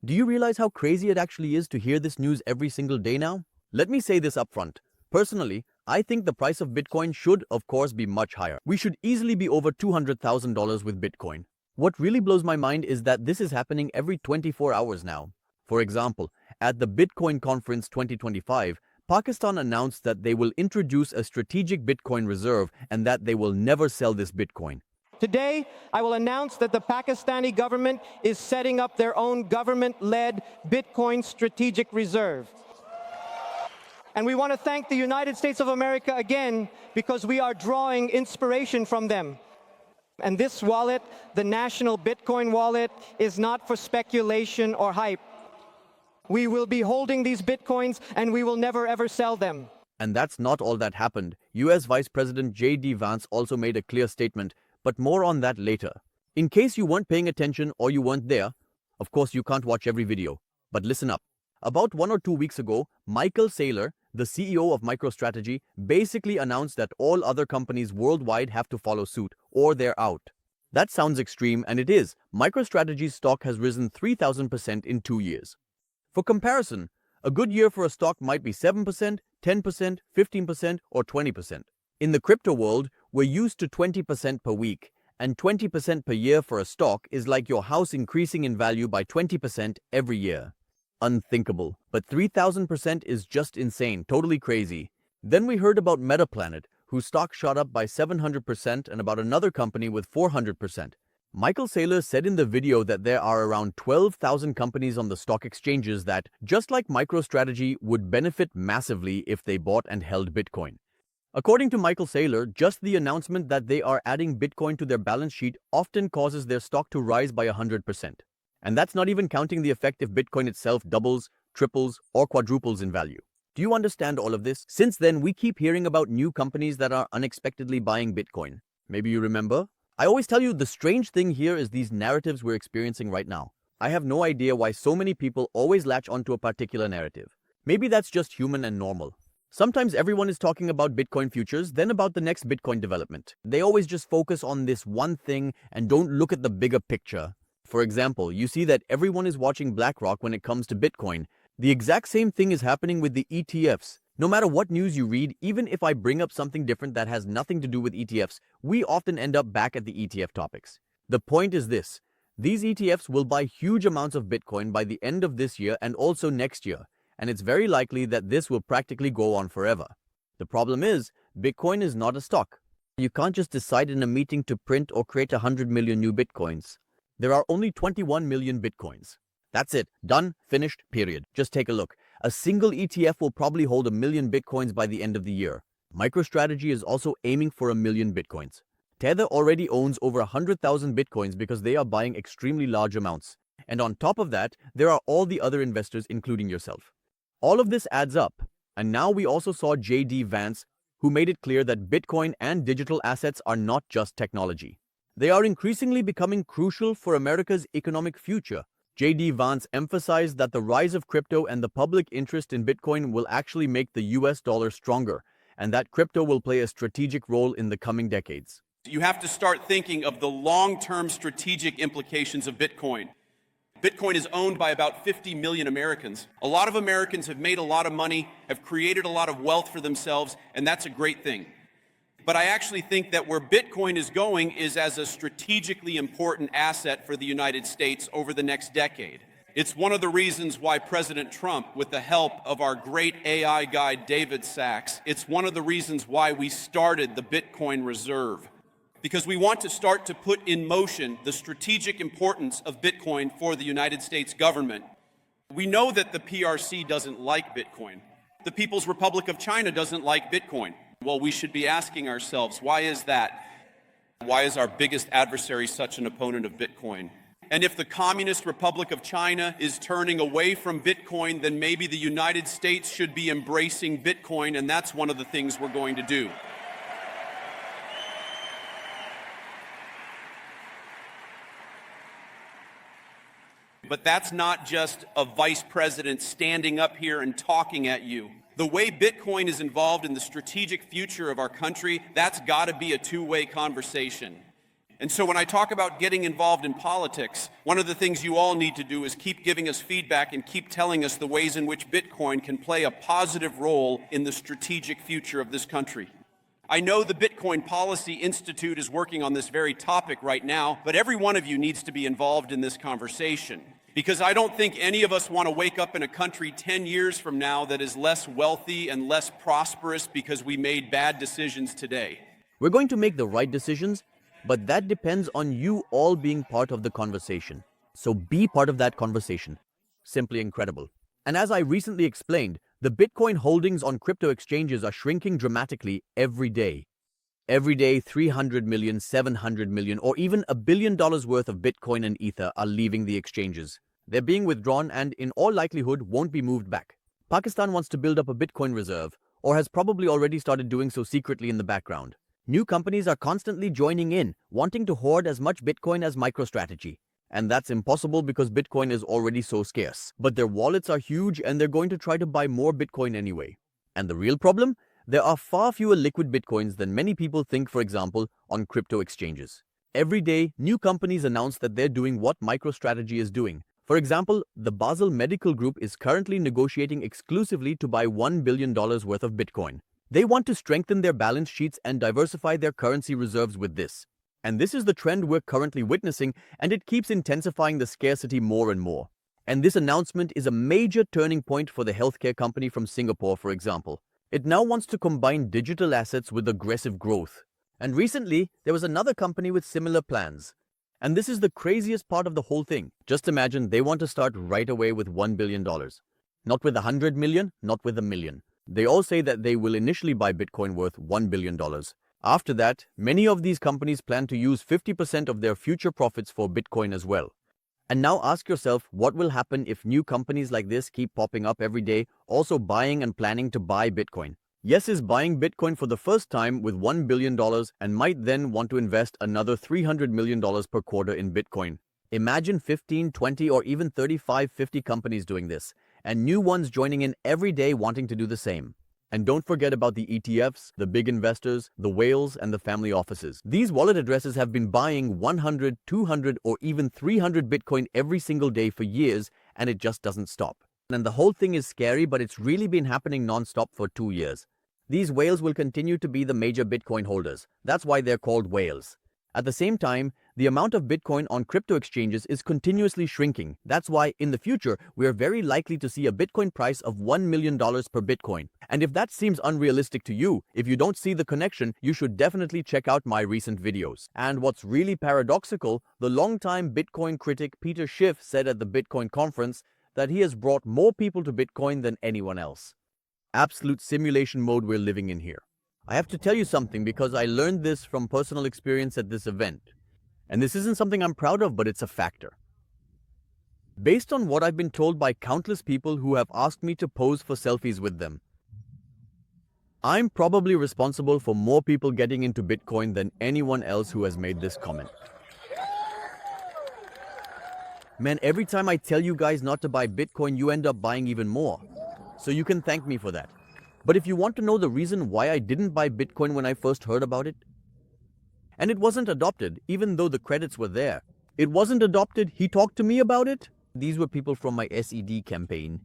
Do you realize how crazy it actually is to hear this news every single day now? Let me say this upfront. Personally, I think the price of Bitcoin should, of course, be much higher. We should easily be over $200,000 with Bitcoin. What really blows my mind is that this is happening every 24 hours now. For example, at the Bitcoin Conference 2025, Pakistan announced that they will introduce a strategic Bitcoin reserve and that they will never sell this Bitcoin. Today, I will announce that the Pakistani government is setting up their own government-led Bitcoin strategic reserve. And we want to thank the United States of America again because we are drawing inspiration from them. And this wallet, the National Bitcoin Wallet, is not for speculation or hype. We will be holding these Bitcoins and we will never ever sell them. And that's not all that happened. US Vice President J.D. Vance also made a clear statement, but more on that later. In case you weren't paying attention or you weren't there, of course you can't watch every video, but listen up. About 1 or 2 weeks ago, Michael Saylor, the CEO of MicroStrategy, basically announced that all other companies worldwide have to follow suit, or they're out. That sounds extreme, and it is. MicroStrategy's stock has risen 3,000% in 2 years. For comparison, a good year for a stock might be 7%, 10%, 15%, or 20%. In the crypto world, we're used to 20% per week, and 20% per year for a stock is like your house increasing in value by 20% every year. Unthinkable, but 3,000% is just insane, totally crazy. Then we heard about Metaplanet, whose stock shot up by 700%, and about another company with 400%. Michael Saylor said in the video that there are around 12,000 companies on the stock exchanges that, just like MicroStrategy, would benefit massively if they bought and held Bitcoin. According to Michael Saylor, just the announcement that they are adding Bitcoin to their balance sheet often causes their stock to rise by 100%. And that's not even counting the effect if Bitcoin itself doubles, triples, or quadruples in value. Do you understand all of this? Since then, we keep hearing about new companies that are unexpectedly buying Bitcoin. Maybe you remember? I always tell you the strange thing here is these narratives we're experiencing right now. I have no idea why so many people always latch onto a particular narrative. Maybe that's just human and normal. Sometimes everyone is talking about Bitcoin futures, then about the next Bitcoin development. They always just focus on this one thing and don't look at the bigger picture. For example, you see that everyone is watching BlackRock when it comes to Bitcoin. The exact same thing is happening with the ETFs. No matter what news you read, even if I bring up something different that has nothing to do with ETFs, we often end up back at the ETF topics. The point is this: these ETFs will buy huge amounts of Bitcoin by the end of this year and also next year, and it's very likely that this will practically go on forever. The problem is, Bitcoin is not a stock. You can't just decide in a meeting to print or create 100 million new Bitcoins. There are only 21 million Bitcoins. That's it. Done, finished, period. Just take a look. A single ETF will probably hold 1 million Bitcoins by the end of the year. MicroStrategy is also aiming for 1 million Bitcoins. Tether already owns over 100,000 Bitcoins because they are buying extremely large amounts. And on top of that, there are all the other investors, including yourself. All of this adds up. And now we also saw J.D. Vance, who made it clear that Bitcoin and digital assets are not just technology. They are increasingly becoming crucial for America's economic future. J.D. Vance emphasized that the rise of crypto and the public interest in Bitcoin will actually make the US dollar stronger, and that crypto will play a strategic role in the coming decades. You have to start thinking of the long-term strategic implications of Bitcoin. Bitcoin is owned by about 50 million Americans. A lot of Americans have made a lot of money, have created a lot of wealth for themselves, and that's a great thing. But I actually think that where Bitcoin is going is as a strategically important asset for the United States over the next decade. It's one of the reasons why President Trump, with the help of our great AI guy, David Sachs, it's one of the reasons why we started the Bitcoin Reserve. Because we want to start to put in motion the strategic importance of Bitcoin for the United States government. We know that the PRC doesn't like Bitcoin. The People's Republic of China doesn't like Bitcoin. Well, we should be asking ourselves, why is that? Why is our biggest adversary such an opponent of Bitcoin? And if the Communist Republic of China is turning away from Bitcoin, then maybe the United States should be embracing Bitcoin, and that's one of the things we're going to do. But that's not just a vice president standing up here and talking at you. The way Bitcoin is involved in the strategic future of our country, that's got to be a two-way conversation. And so when I talk about getting involved in politics, one of the things you all need to do is keep giving us feedback and keep telling us the ways in which Bitcoin can play a positive role in the strategic future of this country. I know the Bitcoin Policy Institute is working on this very topic right now, but every one of you needs to be involved in this conversation. Because I don't think any of us want to wake up in a country 10 years from now that is less wealthy and less prosperous because we made bad decisions today. We're going to make the right decisions, but that depends on you all being part of the conversation. So be part of that conversation. Simply incredible. And as I recently explained, the Bitcoin holdings on crypto exchanges are shrinking dramatically every day. Every day, 300 million, 700 million, or even $1 billion worth of Bitcoin and Ether are leaving the exchanges. They're being withdrawn and, in all likelihood, won't be moved back. Pakistan wants to build up a Bitcoin reserve, or has probably already started doing so secretly in the background. New companies are constantly joining in, wanting to hoard as much Bitcoin as MicroStrategy. And that's impossible because Bitcoin is already so scarce. But their wallets are huge and they're going to try to buy more Bitcoin anyway. And the real problem? There are far fewer liquid Bitcoins than many people think, for example, on crypto exchanges. Every day, new companies announce that they're doing what MicroStrategy is doing. For example, the Basel Medical Group is currently negotiating exclusively to buy $1 billion worth of Bitcoin. They want to strengthen their balance sheets and diversify their currency reserves with this. And this is the trend we're currently witnessing, and it keeps intensifying the scarcity more and more. And this announcement is a major turning point for the healthcare company from Singapore, for example. It now wants to combine digital assets with aggressive growth. And recently, there was another company with similar plans. And this is the craziest part of the whole thing. Just imagine they want to start right away with $1 billion. Not with 100 million, not with 1 million. They all say that they will initially buy Bitcoin worth $1 billion. After that, many of these companies plan to use 50% of their future profits for Bitcoin as well. And now ask yourself what will happen if new companies like this keep popping up every day, also buying and planning to buy Bitcoin. Yes is buying Bitcoin for the first time with $1 billion and might then want to invest another $300 million per quarter in Bitcoin. Imagine 15, 20, or even 35, 50 companies doing this, and new ones joining in every day wanting to do the same. And don't forget about the ETFs, the big investors, the whales, and the family offices. These wallet addresses have been buying 100, 200, or even 300 Bitcoin every single day for years, and it just doesn't stop. And the whole thing is scary, but it's really been happening non-stop for 2 years. These whales will continue to be the major Bitcoin holders. That's why they're called whales. At the same time, the amount of Bitcoin on crypto exchanges is continuously shrinking. That's why, in the future, we are very likely to see a Bitcoin price of $1 million per Bitcoin. And if that seems unrealistic to you, if you don't see the connection, you should definitely check out my recent videos. And what's really paradoxical, the longtime Bitcoin critic Peter Schiff said at the Bitcoin conference that he has brought more people to Bitcoin than anyone else. Absolute simulation mode we're living in here. I have to tell you something because I learned this from personal experience at this event. And this isn't something I'm proud of, but it's a factor. Based on what I've been told by countless people who have asked me to pose for selfies with them, I'm probably responsible for more people getting into Bitcoin than anyone else who has made this comment. Man, every time I tell you guys not to buy Bitcoin, you end up buying even more. So you can thank me for that. But if you want to know the reason why I didn't buy Bitcoin when I first heard about it, and it wasn't adopted, even though the credits were there. It wasn't adopted, he talked to me about it. These were people from my SED campaign.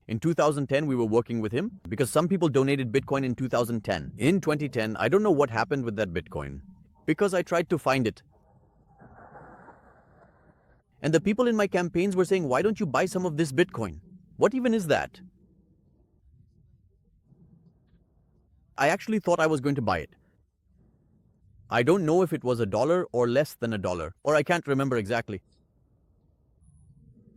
In 2010, we were working with him because some people donated Bitcoin in 2010. In 2010, I don't know what happened with that Bitcoin because I tried to find it. And the people in my campaigns were saying, why don't you buy some of this Bitcoin? What even is that? I actually thought I was going to buy it. I don't know if it was $1 or less than $1, or I can't remember exactly.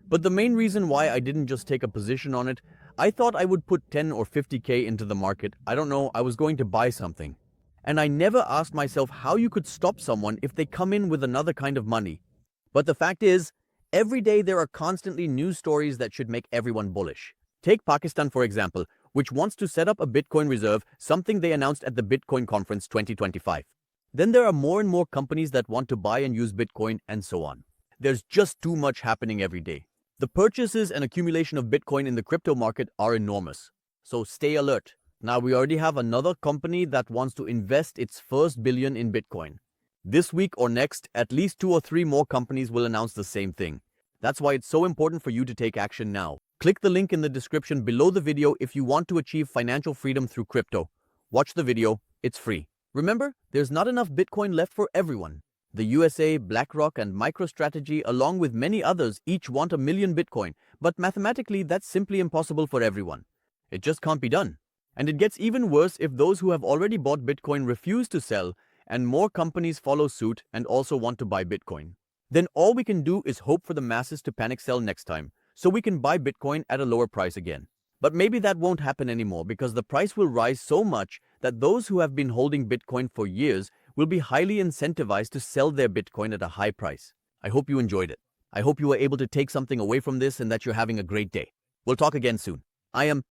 But the main reason why I didn't just take a position on it, I thought I would put 10 or 50K into the market. I don't know, I was going to buy something. And I never asked myself how you could stop someone if they come in with another kind of money. But the fact is, every day there are constantly news stories that should make everyone bullish. Take Pakistan, for example, which wants to set up a Bitcoin reserve, something they announced at the Bitcoin Conference 2025. Then there are more and more companies that want to buy and use Bitcoin and so on. There's just too much happening every day. The purchases and accumulation of Bitcoin in the crypto market are enormous. So stay alert. Now we already have another company that wants to invest its first billion in Bitcoin. This week or next, at least 2 or 3 more companies will announce the same thing. That's why it's so important for you to take action now. Click the link in the description below the video if you want to achieve financial freedom through crypto. Watch the video, it's free. Remember, there's not enough Bitcoin left for everyone. The USA, BlackRock, and MicroStrategy, along with many others, each want 1 million Bitcoin, but mathematically that's simply impossible for everyone. It just can't be done. And it gets even worse if those who have already bought Bitcoin refuse to sell and more companies follow suit and also want to buy Bitcoin. Then all we can do is hope for the masses to panic sell next time, so we can buy Bitcoin at a lower price again. But maybe that won't happen anymore because the price will rise so much that those who have been holding Bitcoin for years will be highly incentivized to sell their Bitcoin at a high price. I hope you enjoyed it. I hope you were able to take something away from this and that you're having a great day. We'll talk again soon. I am